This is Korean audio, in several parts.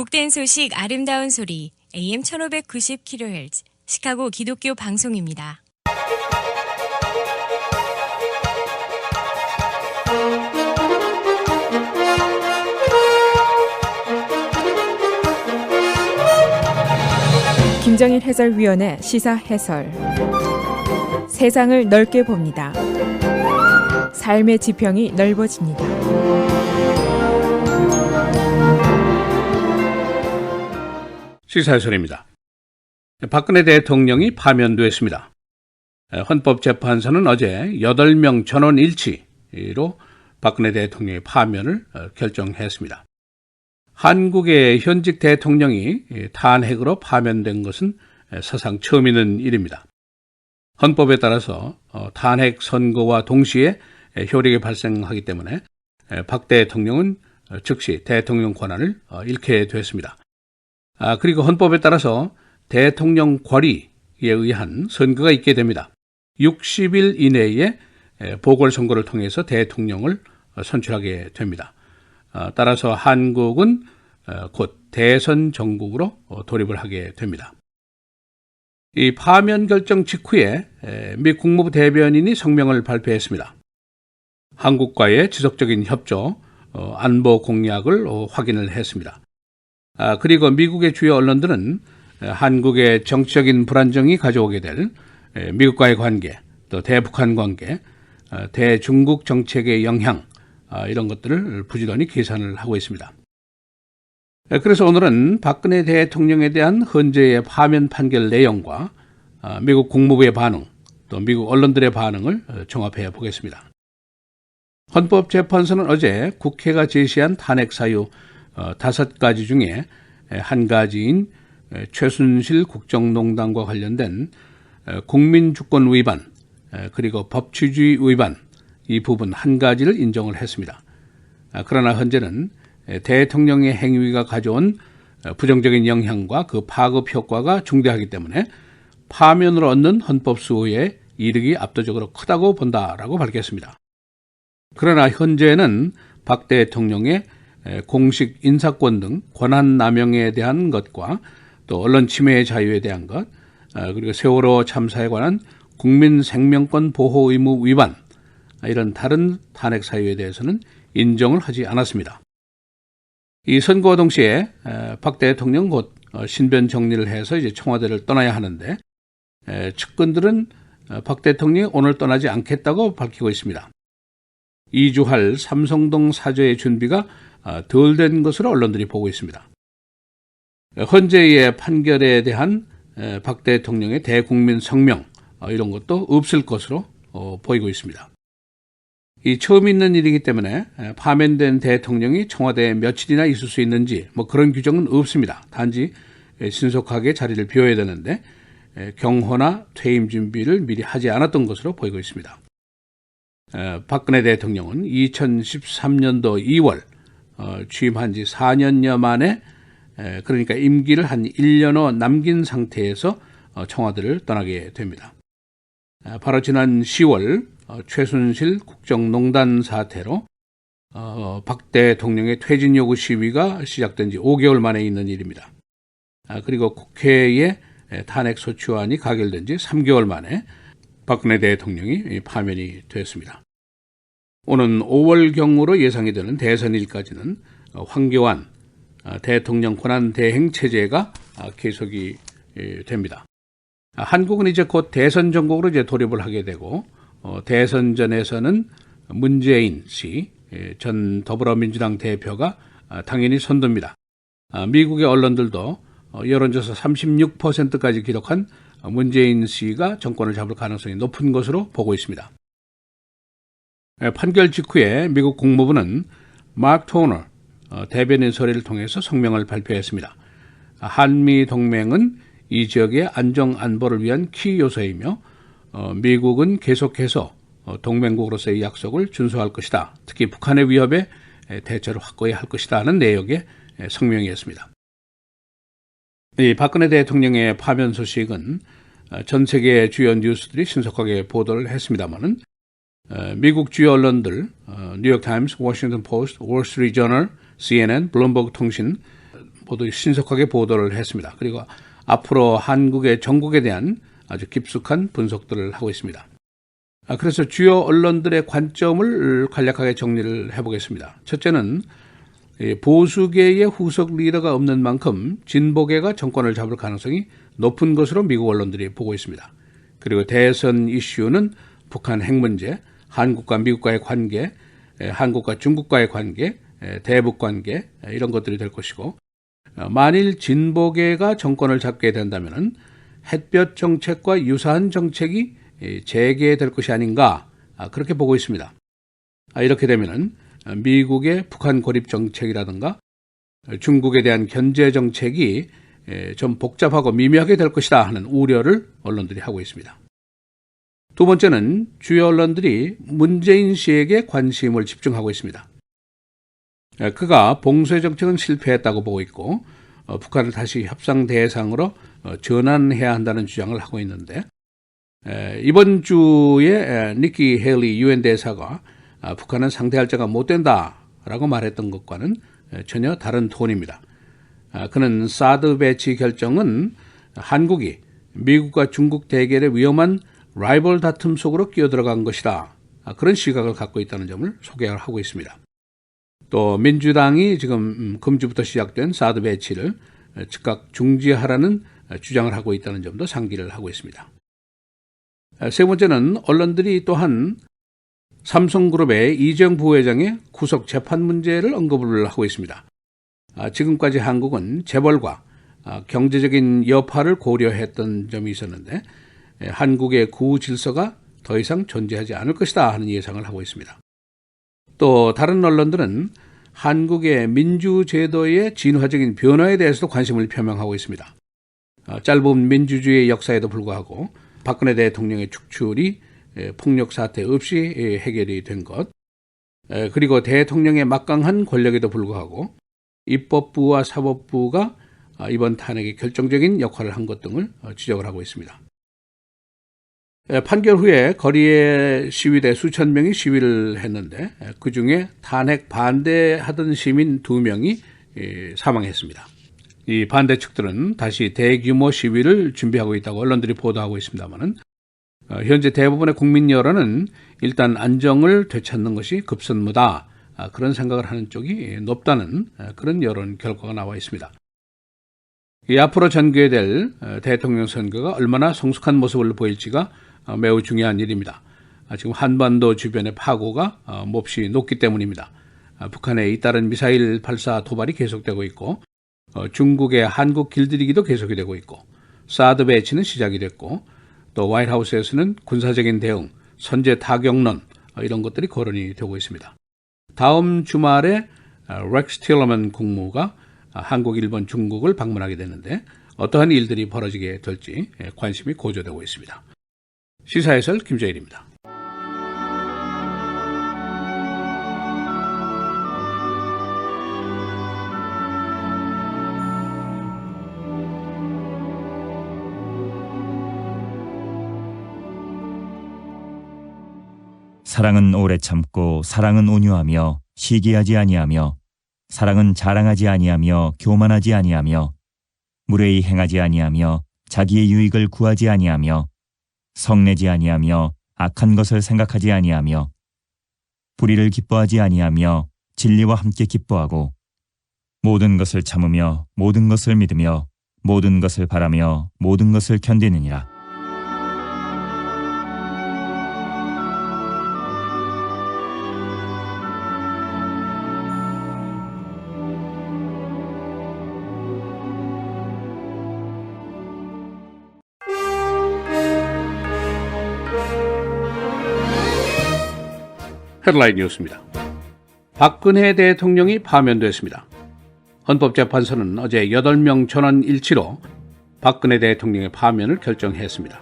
복된 소식 아름다운 소리 AM 1590kHz 시카고 기독교 방송입니다. 김정일 해설위원의 시사 해설. 세상을 넓게 봅니다. 삶의 지평이 넓어집니다. 시사해설입니다. 박근혜 대통령이 파면됐습니다. 헌법재판소는 어제 8명 전원 일치로 박근혜 대통령의 파면을 결정했습니다. 한국의 현직 대통령이 탄핵으로 파면된 것은 사상 처음 있는 일입니다. 헌법에 따라서 탄핵 선고와 동시에 효력이 발생하기 때문에 박 대통령은 즉시 대통령 권한을 잃게 됐습니다. 그리고 헌법에 따라서 대통령 권리에 의한 선거가 있게 됩니다. 60일 이내에 보궐선거를 통해서 대통령을 선출하게 됩니다. 따라서 한국은 곧 대선 정국으로 돌입을 하게 됩니다. 이 파면 결정 직후에 미 국무부 대변인이 성명을 발표했습니다. 한국과의 지속적인 협조, 안보 공약을 확인을 했습니다. 그리고 미국의 주요 언론들은 한국의 정치적인 불안정이 가져오게 될 미국과의 관계, 또 대북한 관계, 대중국 정책의 영향, 이런 것들을 부지런히 계산을 하고 있습니다. 그래서 오늘은 박근혜 대통령에 대한 헌재의 파면 판결 내용과 미국 국무부의 반응, 또 미국 언론들의 반응을 종합해 보겠습니다. 헌법재판소는 어제 국회가 제시한 탄핵 사유 5가지 중에 한 가지인 최순실 국정농단과 관련된 국민주권 위반, 그리고 법치주의 위반, 이 부분 한 가지를 인정을 했습니다. 그러나 헌재는 대통령의 행위가 가져온 부정적인 영향과 그 파급 효과가 중대하기 때문에 파면으로 얻는 헌법 수호의 이득이 압도적으로 크다고 본다라고 밝혔습니다. 그러나 헌재는 박 대통령의 공식 인사권 등 권한 남용에 대한 것과 또 언론 침해 자유에 대한 것, 그리고 세월호 참사에 관한 국민 생명권 보호 의무 위반, 이런 다른 탄핵 사유에 대해서는 인정을 하지 않았습니다. 이 선거와 동시에 박 대통령 곧 신변 정리를 해서 이제 청와대를 떠나야 하는데 측근들은 박 대통령이 오늘 떠나지 않겠다고 밝히고 있습니다. 이주할 삼성동 사저의 준비가 덜 된 것으로 언론들이 보고 있습니다. 헌재의 판결에 대한 박 대통령의 대국민 성명, 이런 것도 없을 것으로 보이고 있습니다. 이 처음 있는 일이기 때문에 파면된 대통령이 청와대에 며칠이나 있을 수 있는지 그런 규정은 없습니다. 단지 신속하게 자리를 비워야 되는데 경호나 퇴임 준비를 미리 하지 않았던 것으로 보이고 있습니다. 박근혜 대통령은 2013년도 2월 취임한 지 4년여 만에, 그러니까 임기를 한 1년여 남긴 상태에서 청와대를 떠나게 됩니다. 바로 지난 10월 최순실 국정농단 사태로 박 대통령의 퇴진 요구 시위가 시작된 지 5개월 만에 있는 일입니다. 그리고 국회에 탄핵 소추안이 가결된 지 3개월 만에 박근혜 대통령이 파면이 되었습니다. 오는 5월경으로 예상이 되는 대선일까지는 황교안 대통령 권한 대행 체제가 계속이 됩니다. 한국은 이제 곧 대선 전국으로 이제 돌입을 하게 되고, 대선전에서는 문재인 씨 전 더불어민주당 대표가 당연히 선두입니다. 미국의 언론들도 여론조사 36%까지 기록한 문재인 씨가 정권을 잡을 가능성이 높은 것으로 보고 있습니다. 판결 직후에 미국 국무부는 마크 토너 대변인 소리를 통해서 성명을 발표했습니다. 한미 동맹은 이 지역의 안정 안보를 위한 키 요소이며 미국은 계속해서 동맹국으로서의 약속을 준수할 것이다. 특히 북한의 위협에 대처를 확고히 할 것이다 하는 내용의 성명이었습니다. 이 박근혜 대통령의 파면 소식은 전 세계 주요 뉴스들이 신속하게 보도를 했습니다마는 미국 주요 언론들 뉴욕타임스, 워싱턴 포스트, 월스트리트 저널, CNN, 블룸버그 통신 모두 신속하게 보도를 했습니다. 그리고 앞으로 한국의 전국에 대한 아주 깊숙한 분석들을 하고 있습니다. 그래서 주요 언론들의 관점을 간략하게 정리를 해보겠습니다. 첫째는 보수계의 후속 리더가 없는 만큼 진보계가 정권을 잡을 가능성이 높은 것으로 미국 언론들이 보고 있습니다. 그리고 대선 이슈는 북한 핵 문제, 한국과 미국과의 관계, 한국과 중국과의 관계, 대북 관계 이런 것들이 될 것이고, 만일 진보계가 정권을 잡게 된다면 햇볕 정책과 유사한 정책이 재개될 것이 아닌가 그렇게 보고 있습니다. 이렇게 되면 미국의 북한 고립 정책이라든가 중국에 대한 견제 정책이 좀 복잡하고 미묘하게 될 것이다 하는 우려를 언론들이 하고 있습니다. 두 번째는 주요 언론들이 문재인 씨에게 관심을 집중하고 있습니다. 그가 봉쇄 정책은 실패했다고 보고 있고 북한을 다시 협상 대상으로 전환해야 한다는 주장을 하고 있는데, 이번 주에 니키 헤일리 유엔 대사가 북한은 상대할 자가 못 된다라고 말했던 것과는 전혀 다른 톤입니다. 그는 사드 배치 결정은 한국이 미국과 중국 대결의 위험한 라이벌 다툼 속으로 끼어들어간 것이다, 그런 시각을 갖고 있다는 점을 소개하고 있습니다. 또 민주당이 지금 금주부터 시작된 사드 배치를 즉각 중지하라는 주장을 하고 있다는 점도 상기를 하고 있습니다. 세 번째는 언론들이 또한 삼성그룹의 이재용 부회장의 구속 재판 문제를 언급을 하고 있습니다. 지금까지 한국은 재벌과 경제적인 여파를 고려했던 점이 있었는데 한국의 구질서가 더 이상 존재하지 않을 것이다 하는 예상을 하고 있습니다. 또 다른 언론들은 한국의 민주제도의 진화적인 변화에 대해서도 관심을 표명하고 있습니다. 짧은 민주주의의 역사에도 불구하고 박근혜 대통령의 축출이 폭력 사태 없이 해결이 된 것, 그리고 대통령의 막강한 권력에도 불구하고 입법부와 사법부가 이번 탄핵에 결정적인 역할을 한 것 등을 지적을 하고 있습니다. 판결 후에 거리에 시위대 수천 명이 시위를 했는데 그중에 탄핵 반대하던 시민 2명이 사망했습니다. 이 반대 측들은 다시 대규모 시위를 준비하고 있다고 언론들이 보도하고 있습니다만, 현재 대부분의 국민 여론은 일단 안정을 되찾는 것이 급선무다, 그런 생각을 하는 쪽이 높다는 그런 여론 결과가 나와 있습니다. 이 앞으로 전개될 대통령 선거가 얼마나 성숙한 모습을 보일지가 매우 중요한 일입니다. 지금 한반도 주변의 파고가 몹시 높기 때문입니다. 북한의 잇따른 미사일 발사 도발이 계속되고 있고, 중국의 한국 길들이기도 계속이 되고 있고, 사드 배치는 시작이 됐고, 또 화이트하우스에서는 군사적인 대응, 선제 타격론 이런 것들이 거론이 되고 있습니다. 다음 주말에 렉스 틸러먼 국무가 한국, 일본, 중국을 방문하게 되는데 어떠한 일들이 벌어지게 될지 관심이 고조되고 있습니다. 시사해설 김재일입니다. 사랑은 오래 참고 사랑은 온유하며 시기하지 아니하며 사랑은 자랑하지 아니하며 교만하지 아니하며 무례히 행하지 아니하며 자기의 유익을 구하지 아니하며 성내지 아니하며 악한 것을 생각하지 아니하며 불의를 기뻐하지 아니하며 진리와 함께 기뻐하고 모든 것을 참으며 모든 것을 믿으며 모든 것을 바라며 모든 것을 견디느니라. 헤드라인 뉴스입니다. 박근혜 대통령이 파면됐습니다. 헌법재판소는 어제 8명 전원 일치로 박근혜 대통령의 파면을 결정했습니다.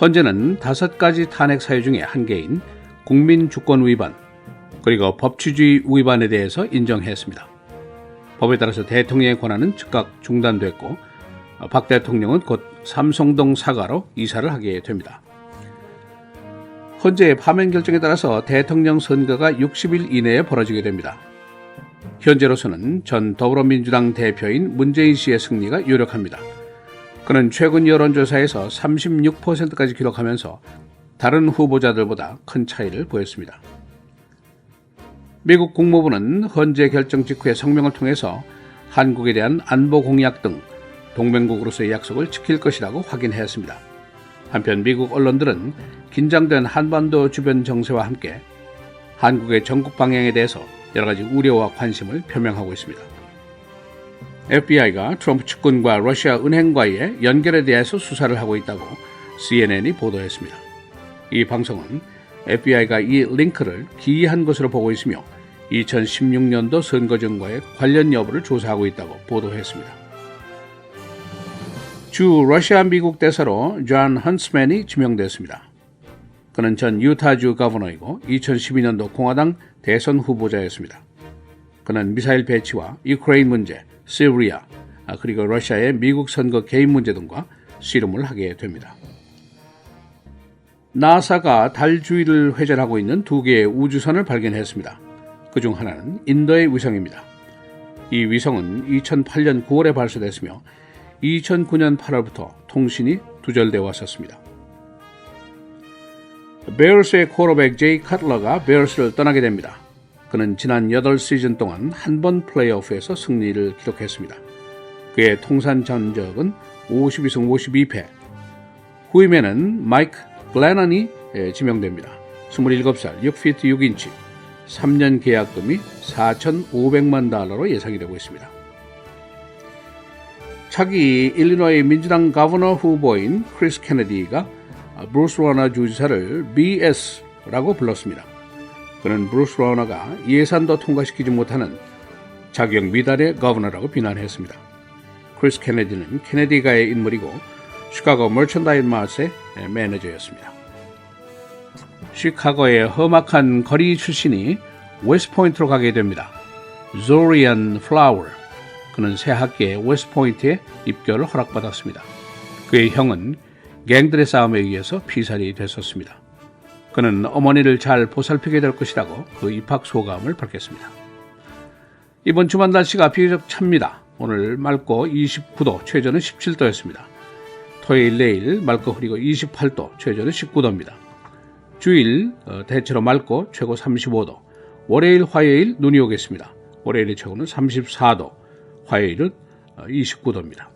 헌재는 5가지 탄핵 사유 중에 1개인 국민주권 위반, 그리고 법치주의 위반에 대해서 인정했습니다. 법에 따라서 대통령의 권한은 즉각 중단됐고 박 대통령은 곧 삼성동 사가로 이사를 하게 됩니다. 헌재의 파면 결정에 따라서 대통령 선거가 60일 이내에 벌어지게 됩니다. 현재로서는 전 더불어민주당 대표인 문재인 씨의 승리가 유력합니다. 그는 최근 여론조사에서 36%까지 기록하면서 다른 후보자들보다 큰 차이를 보였습니다. 미국 국무부는 헌재 결정 직후의 성명을 통해서 한국에 대한 안보 공약 등 동맹국으로서의 약속을 지킬 것이라고 확인했습니다. 한편 미국 언론들은 긴장된 한반도 주변 정세와 함께 한국의 전국 방향에 대해서 여러 가지 우려와 관심을 표명하고 있습니다. FBI가 트럼프 측근과 러시아 은행과의 연결에 대해서 수사를 하고 있다고 CNN이 보도했습니다. 이 방송은 FBI가 이 링크를 기이한 것으로 보고 있으며 2016년도 선거전과의 관련 여부를 조사하고 있다고 보도했습니다. 주 러시아 미국 대사로 존 헌스맨이 지명됐습니다. 그는 전 유타주 거버너이고 2012년도 공화당 대선 후보자였습니다. 그는 미사일 배치와 유크레인 문제, 시리아, 그리고 러시아의 미국 선거 개입 문제 등과 씨름을 하게 됩니다. 나사가 달 주위를 회전하고 있는 2개의 우주선을 발견했습니다. 그중 하나는 인도의 위성입니다. 이 위성은 2008년 9월에 발사됐으며 2009년 8월부터 통신이 두절되어 왔었습니다. 베어스의 쿼터백 제이 커틀러가 베어스를 떠나게 됩니다. 그는 지난 8시즌 동안 한 번 플레이오프에서 승리를 기록했습니다. 그의 통산 전적은 52승 52패. 후임에는 마이크 글래넌이 지명됩니다. 27살, 6피트 6인치, 3년 계약금이 $4,500만 예상이 되고 있습니다. 차기 일리노이 민주당 거버너 후보인 크리스 케네디가 브루스 워너 주지사를 BS라고 불렀습니다. 그는 브루스 워너가 예산도 통과시키지 못하는 자격 미달의 거버너라고 비난했습니다. 크리스 케네디는 케네디가의 인물이고 시카고 머천다이즈 마트의 매니저였습니다. 시카고의 험악한 거리 출신이 웨스트포인트로 가게 됩니다. 조리안 플라워. 그는 새 학기에 웨스트포인트에 입교를 허락받았습니다. 그의 형은 갱들의 싸움에 의해서 피살이 됐었습니다. 그는 어머니를 잘 보살피게 될 것이라고 그 입학 소감을 밝혔습니다. 이번 주말 날씨가 비교적 찹니다. 오늘 맑고 29도, 최저는 17도였습니다. 토요일 내일 맑고 흐리고 28도, 최저는 19도입니다. 주일 대체로 맑고 최고 35도, 월요일 화요일 눈이 오겠습니다. 월요일의 최고는 34도, 화요일은 29도입니다.